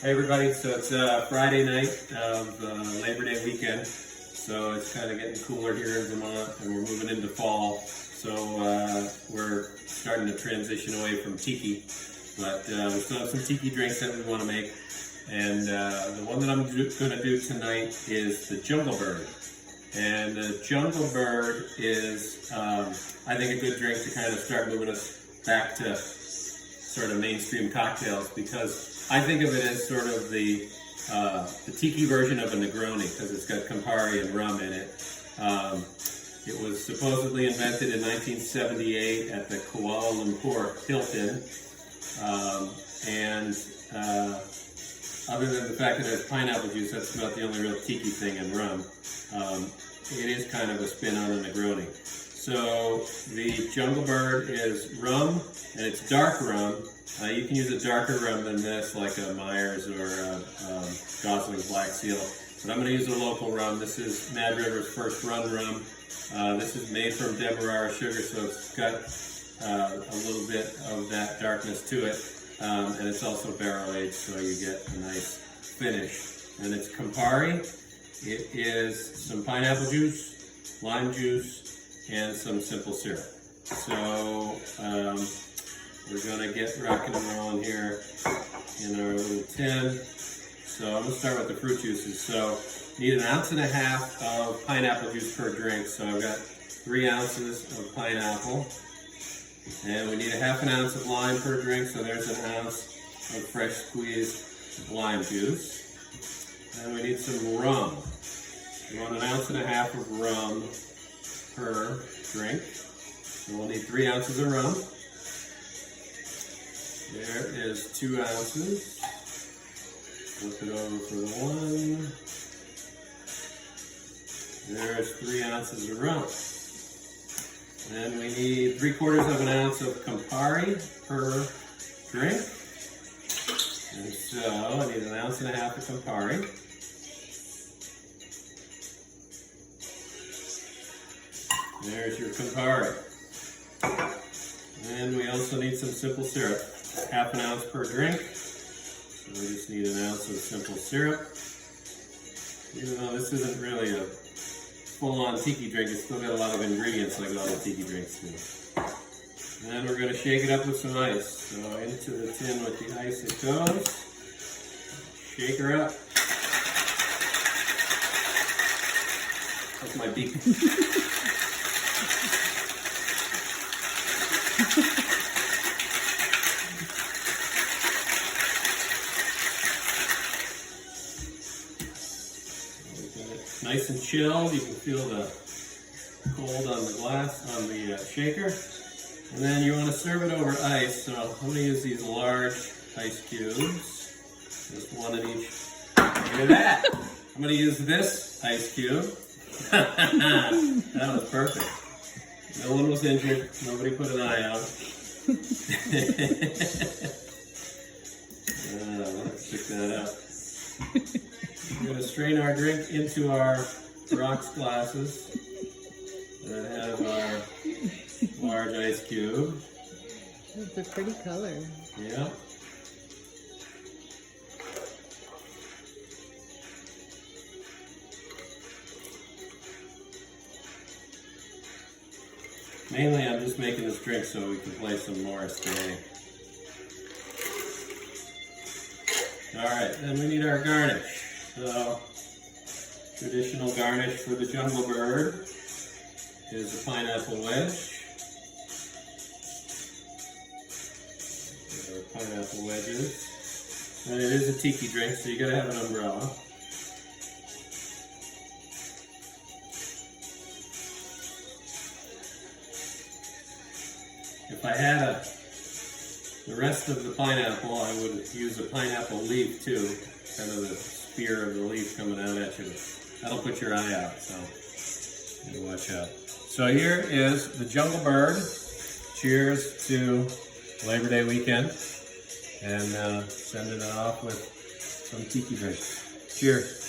Hey everybody, so it's Friday night of Labor Day weekend, so it's kind of getting cooler here in Vermont and we're moving into fall, so we're starting to transition away from tiki, but we still have some tiki drinks that we want to make, and the one that I'm going to do tonight is the Jungle Bird. And the Jungle Bird is, I think, a good drink to kind of start moving us back to sort of mainstream cocktails, because I think of it as sort of the tiki version of a Negroni, because it's got Campari and rum in it. It was supposedly invented in 1978 at the Kuala Lumpur Hilton, and other than the fact that it has pineapple juice, that's about the only real tiki thing in rum. It is kind of a spin on a Negroni. So the Jungle Bird is rum, and it's dark rum. You can use a darker rum than this, like a Myers or a Gosling's Black Seal. But I'm going to use a local rum. This is Mad River's First Run rum. This is made from Demerara sugar, so it's got a little bit of that darkness to it. And it's also barrel aged, so you get a nice finish. And it's Campari. It is some pineapple juice, lime juice, and some simple syrup. So we're going to get rocking and rolling here in our little tin. So I'm going to start with the fruit juices. So need 1.5 ounces of pineapple juice per drink. So I've got 3 ounces of pineapple. And we need 1/2 ounce of lime per drink. So there's 1 ounce of fresh squeezed lime juice. And we need some rum. We want 1.5 ounces of rum per drink. So we'll need 3 ounces of rum. There is 2 ounces. Flip it over for the one. There's 3 ounces of rum. Then we need 3/4 ounce of Campari per drink. And so I need 1.5 ounces of Campari. There's your Campari. And we also need some simple syrup. 1/2 ounce per drink. So we just need 1 ounce of simple syrup. Even though this isn't really a full-on tiki drink, it's still got a lot of ingredients like all the tiki drinks do. And then we're going to shake it up with some ice. So into the tin with the ice it goes. Shake her up. That's my beak. Nice and chilled. You can feel the cold on the glass, on the shaker. And then you want to serve it over ice. So I'm going to use these large ice cubes. Just one in each. Look at that. I'm going to use this ice cube. That was perfect. No one was injured. Nobody put an eye out. Let's check that out. We're going to strain our drink into our rocks glasses that have our large ice cube. It's a pretty color. Yeah. Mainly I'm just making this drink so we can play some Morris Day. Alright, then we need our garnish. So, traditional garnish for the Jungle Bird is a pineapple wedge. There are pineapple wedges. And it is a tiki drink, so you gotta have an umbrella. If I had the rest of the pineapple, I would use a pineapple leaf too, kind of the spear of the leaf coming out at you. That'll put your eye out, so you gotta watch out. So here is the Jungle Bird. Cheers to Labor Day weekend, and sending it off with some tiki drinks. Cheers.